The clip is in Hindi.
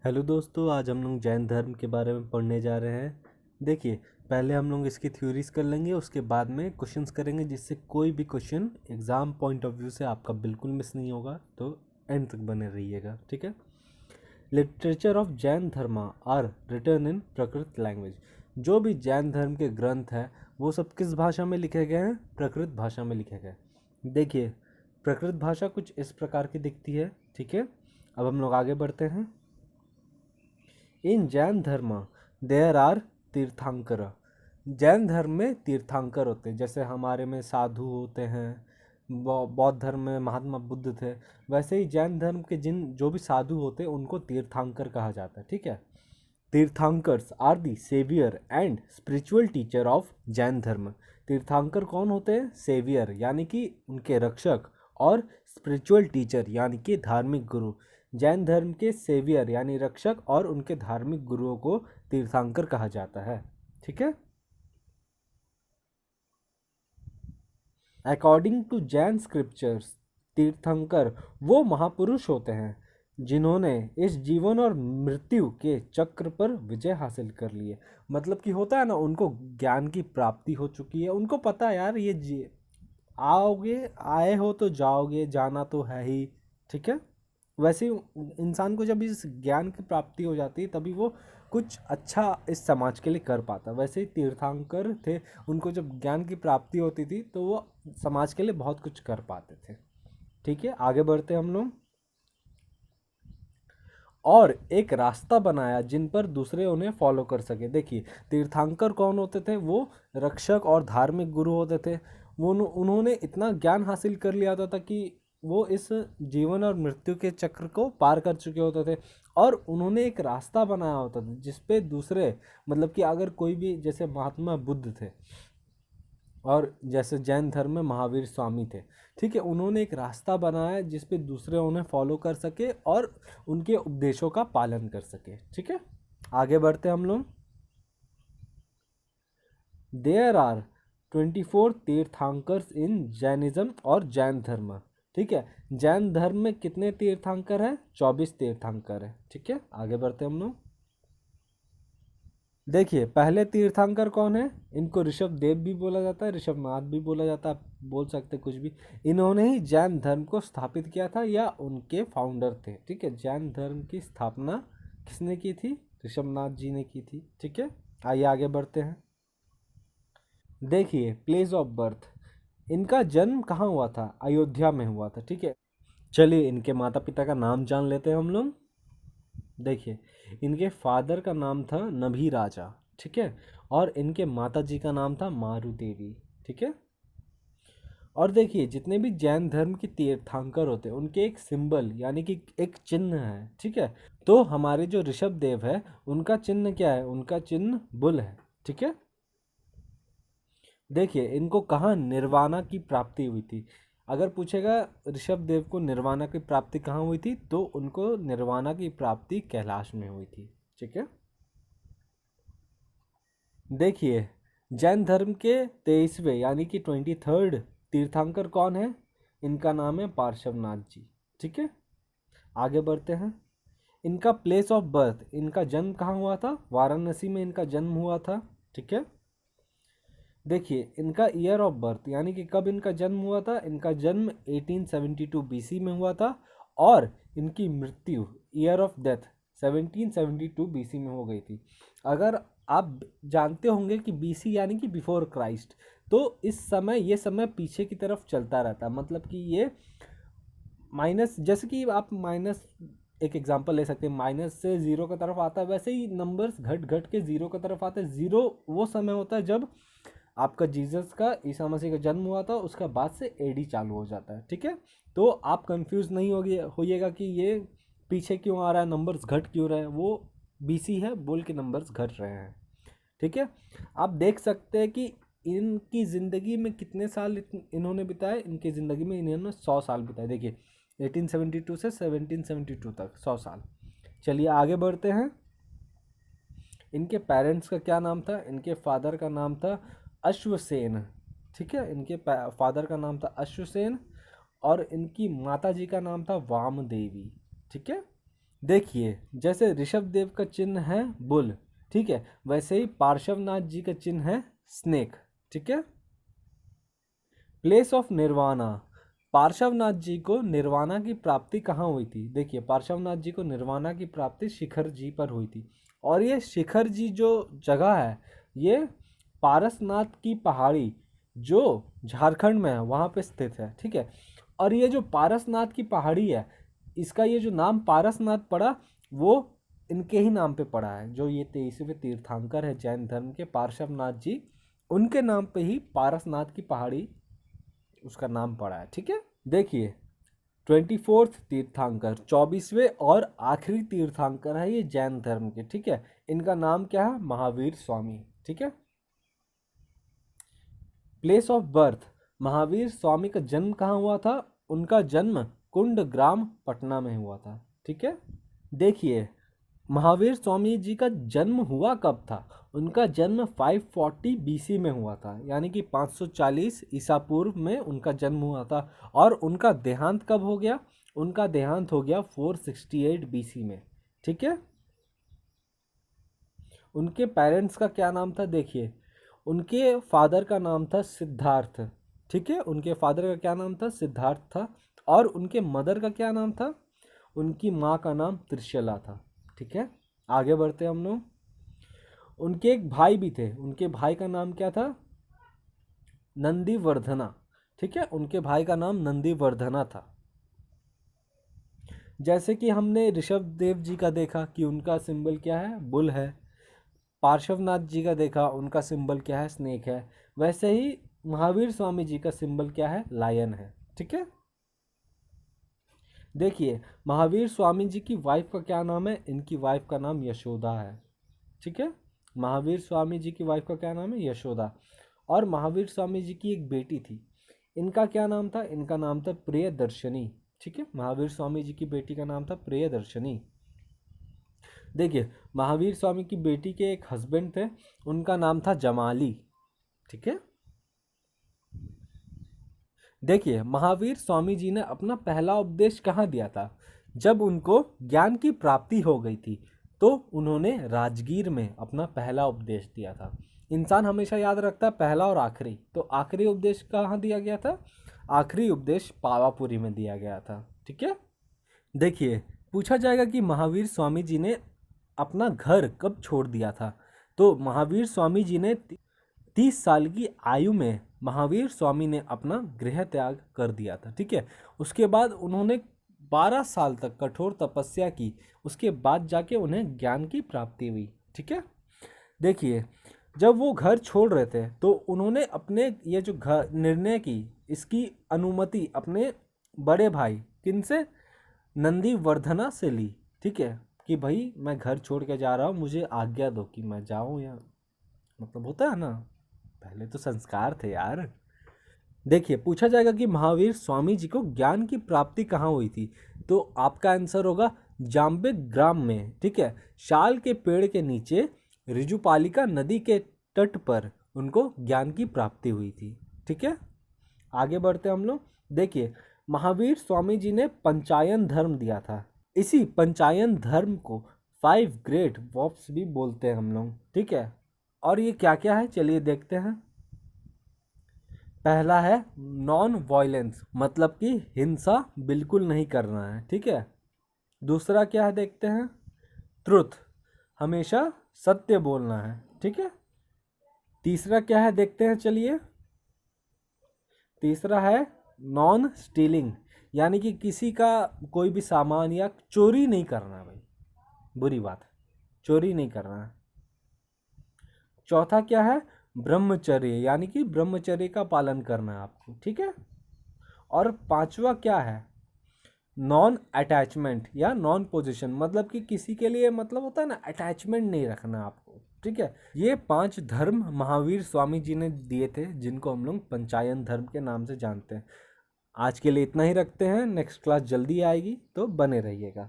हेलो दोस्तों, आज हम लोग जैन धर्म के बारे में पढ़ने जा रहे हैं। देखिए, पहले हम लोग इसकी थ्योरीज कर लेंगे, उसके बाद में क्वेश्चंस करेंगे, जिससे कोई भी question exam point of view से आपका बिल्कुल मिस नहीं होगा। तो एंड तक बने रहिएगा, ठीक है। Literature of Jain Dharma are written in Prakrit language. जो भी जैन धर्म के ग्रंथ हैं वो सब किस भाषा में लिखे गए हैं? प्राकृत भाषा में लिखे गए। देखिए, प्राकृत भाषा कुछ इस प्रकार की दिखती है, ठीक है। अब हम लोग आगे बढ़ते हैं। इन जैन धर्म देयर आर तीर्थंकर। जैन धर्म में तीर्थंकर होते हैं, जैसे हमारे में साधु होते हैं, बौद्ध धर्म में महात्मा बुद्ध थे। वैसे ही जैन धर्म के जो भी साधु होते हैं उनको तीर्थंकर कहा जाता है, ठीक है। Tirthankars are the saviour and spiritual teacher of Jain dharma. तीर्थंकर कौन होते हैं? सेवियर यानी कि उनके रक्षक, और स्पिरिचुअल टीचर यानी कि धार्मिक गुरु। जैन धर्म के सेवियर यानी रक्षक और उनके धार्मिक गुरुओं को तीर्थंकर कहा जाता है, ठीक है। अकॉर्डिंग टू जैन स्क्रिप्चर्स, तीर्थंकर वो महापुरुष होते हैं जिन्होंने इस जीवन और मृत्यु के चक्र पर विजय हासिल कर ली है। मतलब कि होता है ना, उनको ज्ञान की प्राप्ति हो चुकी है, उनको पता है यार आओगे, आए हो तो जाओगे, जाना तो है ही, ठीक है। वैसे ही इंसान को जब इस ज्ञान की प्राप्ति हो जाती है तभी वो कुछ अच्छा इस समाज के लिए कर पाता। वैसे ही तीर्थंकर थे, उनको जब ज्ञान की प्राप्ति होती थी तो वो समाज के लिए बहुत कुछ कर पाते थे, ठीक है। आगे बढ़ते हम लोग। और एक रास्ता बनाया जिन पर दूसरे उन्हें फॉलो कर सके। देखिए, तीर्थंकर कौन होते थे? वो रक्षक और धार्मिक गुरु होते थे। वो उन्होंने इतना ज्ञान हासिल कर लिया होता था कि वो इस जीवन और मृत्यु के चक्र को पार कर चुके होते थे, और उन्होंने एक रास्ता बनाया होता था जिसपे दूसरे, मतलब कि अगर कोई भी, जैसे महात्मा बुद्ध थे और जैसे जैन धर्म में महावीर स्वामी थे, ठीक है, उन्होंने एक रास्ता बनाया जिस पे दूसरे उन्हें फॉलो कर सके और उनके उपदेशों का पालन कर सके, ठीक है। आगे बढ़ते हम लोग। There are 24 tirthankaras in Jainism और जैन धर्म, ठीक है। जैन धर्म में कितने तीर्थंकर हैं? 24 तीर्थंकर है, ठीक है। आगे बढ़ते हम लोग। देखिए, पहले तीर्थंकर कौन है? इनको ऋषभ देव भी बोला जाता है, ऋषभनाथ भी बोला जाता है, बोल सकते कुछ भी। इन्होंने ही जैन धर्म को स्थापित किया था, या उनके फाउंडर थे, ठीक है। जैन धर्म की स्थापना किसने की थी? ऋषभनाथ जी ने की थी, ठीक है। आइए आगे बढ़ते हैं। देखिए, प्लेस ऑफ बर्थ, इनका जन्म कहाँ हुआ था? अयोध्या में हुआ था, ठीक है। चलिए, इनके माता पिता का नाम जान लेते हैं हम लोग। देखिए, इनके फादर का नाम था नभी राजा, ठीक है, और इनके माता जी का नाम था मारू देवी, ठीक है। और देखिए, जितने भी जैन धर्म के तीर्थंकर होते हैं उनके एक सिंबल यानी कि एक चिन्ह है, ठीक है। तो हमारे जो ऋषभ देव है उनका चिन्ह क्या है? उनका चिन्ह बुल है, ठीक है। देखिए, इनको कहाँ निर्वाणा की प्राप्ति हुई थी? अगर पूछेगा ऋषभ देव को निर्वाणा की प्राप्ति कहाँ हुई थी, तो उनको निर्वाणा की प्राप्ति कैलाश में हुई थी, ठीक है। देखिए, जैन धर्म के 23वें यानी कि 23rd तीर्थंकर कौन है? इनका नाम है पार्श्वनाथ जी, ठीक है। आगे बढ़ते हैं। इनका प्लेस ऑफ बर्थ, इनका जन्म कहाँ हुआ था? वाराणसी में इनका जन्म हुआ था, ठीक है। देखिए, इनका ईयर ऑफ बर्थ यानी कि कब इनका जन्म हुआ था? इनका जन्म 1872 बीसी में हुआ था, और इनकी मृत्यु, ईयर ऑफ डेथ, 1772 बीसी में हो गई थी। अगर आप जानते होंगे कि बीसी यानी कि बिफोर क्राइस्ट, तो इस समय, ये समय पीछे की तरफ चलता रहता है, मतलब कि ये माइनस, जैसे कि आप माइनस, एक एग्जांपल ले सकते हैं, माइनस से जीरो की तरफ आता है, वैसे ही नंबर्स घट घट के जीरो की तरफ आते हैं। जीरो वो समय होता है जब आपका जीसस का, ईसा मसीह का जन्म हुआ था, उसका बाद से एडी चालू हो जाता है, ठीक है। तो आप कंफ्यूज नहीं होइएगा कि ये पीछे क्यों आ रहा है, नंबर्स घट क्यों रहे हैं। वो बीसी है बोल के नंबर्स घट रहे हैं, ठीक है। आप देख सकते हैं कि इनकी ज़िंदगी में कितने साल इन्होंने बिताए। इनकी ज़िंदगी में इन्होंने 100 साल बिताए। देखिए, 1872 से 1772 तक 100 साल। चलिए आगे बढ़ते हैं। इनके पेरेंट्स का क्या नाम था? इनके फादर का नाम था अश्वसेन, ठीक है। इनके फादर का नाम था अश्वसेन, और इनकी माता जी का नाम था वाम देवी, ठीक है। देखिए जैसे ऋषभ देव का चिन्ह है बुल, ठीक है, वैसे ही पार्श्वनाथ जी का चिन्ह है स्नेक, ठीक है। प्लेस ऑफ निर्वाणा, पार्श्वनाथ जी को निर्वाणा की प्राप्ति कहाँ हुई थी? देखिए पार्श्वनाथ जी को निर्वाणा की प्राप्ति शिखर जी पर हुई थी, और ये शिखर जी जो जगह है ये पारसनाथ की पहाड़ी जो झारखंड में है वहाँ पे स्थित है, ठीक है। और ये जो पारसनाथ की पहाड़ी है, इसका ये जो नाम पारसनाथ पड़ा वो इनके ही नाम पे पड़ा है। जो ये 23वें तीर्थंकर है जैन धर्म के पार्श्वनाथ जी, उनके नाम पे ही पारसनाथ की पहाड़ी उसका नाम पड़ा है, ठीक है। देखिए 24th तीर्थंकर, 24वें और आखिरी तीर्थंकर है ये जैन धर्म के, ठीक है। इनका नाम क्या है? महावीर स्वामी, ठीक है। Place of birth, Mahavir Swami का जन्म कहाँ हुआ था? उनका जन्म कुंड ग्राम पटना में हुआ था, ठीक है। देखिए महावीर स्वामी जी का जन्म हुआ कब था? उनका जन्म 540 बीसी में हुआ था, यानी कि 540 ईसा पूर्व में उनका जन्म हुआ था। और उनका देहांत कब हो गया? उनका देहांत हो गया 468 बीसी में, ठीक है। उनके पेरेंट्स का क्या नाम था? देखिए उनके फादर का नाम था सिद्धार्थ, ठीक है। उनके फादर का क्या नाम था? सिद्धार्थ था। और उनके मदर का क्या नाम था? उनकी माँ का नाम त्रिशला था, ठीक है। आगे बढ़ते हैं हम लोग। उनके एक भाई भी थे, उनके भाई का नाम क्या था? नंदीवर्धना, ठीक है। उनके भाई का नाम नंदीवर्धना था। जैसे कि हमने ऋषभ देव जी का देखा कि उनका सिंबल क्या है? बुल है। पार्श्वनाथ जी का देखा, उनका सिंबल क्या है? स्नेक है। वैसे ही महावीर स्वामी जी का सिंबल क्या है? लायन है, ठीक है। देखिए महावीर स्वामी जी की वाइफ का क्या नाम है? इनकी वाइफ का नाम यशोदा है, ठीक है। महावीर स्वामी जी की वाइफ का क्या नाम है? यशोदा। और महावीर स्वामी जी की एक बेटी थी, इनका क्या नाम था? इनका नाम था प्रियदर्शनी, ठीक है। महावीर स्वामी जी की बेटी का नाम था प्रियदर्शनी। देखिए महावीर स्वामी की बेटी के एक हस्बैंड थे, उनका नाम था जमाली, ठीक है। देखिए महावीर स्वामी जी ने अपना पहला उपदेश कहाँ दिया था? जब उनको ज्ञान की प्राप्ति हो गई थी तो उन्होंने राजगीर में अपना पहला उपदेश दिया था। इंसान हमेशा याद रखता है पहला और आखिरी, तो आखिरी उपदेश कहाँ दिया गया था? आखिरी उपदेश पावापुरी में दिया गया था, ठीक है। देखिए पूछा जाएगा कि महावीर स्वामी जी ने अपना घर कब छोड़ दिया था? तो महावीर स्वामी जी ने 30 साल की आयु में महावीर स्वामी ने अपना गृह त्याग कर दिया था, ठीक है। उसके बाद उन्होंने 12 साल तक कठोर तपस्या की, उसके बाद जाके उन्हें ज्ञान की प्राप्ति हुई, ठीक है। देखिए जब वो घर छोड़ रहे थे तो उन्होंने अपने ये जो घर निर्णय की, इसकी अनुमति अपने बड़े भाई किनसे? नंदीवर्धना से ली, ठीक है। कि भाई मैं घर छोड़ के जा रहा हूँ, मुझे आज्ञा दो कि मैं जाऊँ, या मतलब होता है ना, पहले तो संस्कार थे यार। देखिए पूछा जाएगा कि महावीर स्वामी जी को ज्ञान की प्राप्ति कहाँ हुई थी? तो आपका आंसर होगा जाम्बे ग्राम में, ठीक है। शाल के पेड़ के नीचे रिजुपालिका नदी के तट पर उनको ज्ञान की प्राप्ति हुई थी, ठीक है। आगे बढ़ते हम लोग। देखिए महावीर स्वामी जी ने पंचायन धर्म दिया था। इसी पंचायन धर्म को 5 ग्रेट वॉक्स भी बोलते हैं हम लोग, ठीक है। और ये क्या क्या है चलिए देखते हैं। पहला है नॉन वायलेंस, मतलब कि हिंसा बिल्कुल नहीं करना है, ठीक है। दूसरा क्या है देखते हैं? ट्रुथ, हमेशा सत्य बोलना है, ठीक है। तीसरा क्या है देखते हैं चलिए। तीसरा है नॉन स्टीलिंग, यानी कि किसी का कोई भी सामान या चोरी नहीं करना भाई, बुरी बात है, चोरी नहीं करना है। चौथा क्या है? ब्रह्मचर्य, यानी कि ब्रह्मचर्य का पालन करना है आपको, ठीक है। और पांचवा क्या है? नॉन अटैचमेंट या नॉन पोजीशन, मतलब कि किसी के लिए मतलब होता है ना, अटैचमेंट नहीं रखना आपको, ठीक है। ये 5 धर्म महावीर स्वामी जी ने दिए थे, जिनको हम लोग पंचायन धर्म के नाम से जानते हैं। आज के लिए इतना ही रखते हैं, नेक्स्ट क्लास जल्दी आएगी तो बने रहिएगा।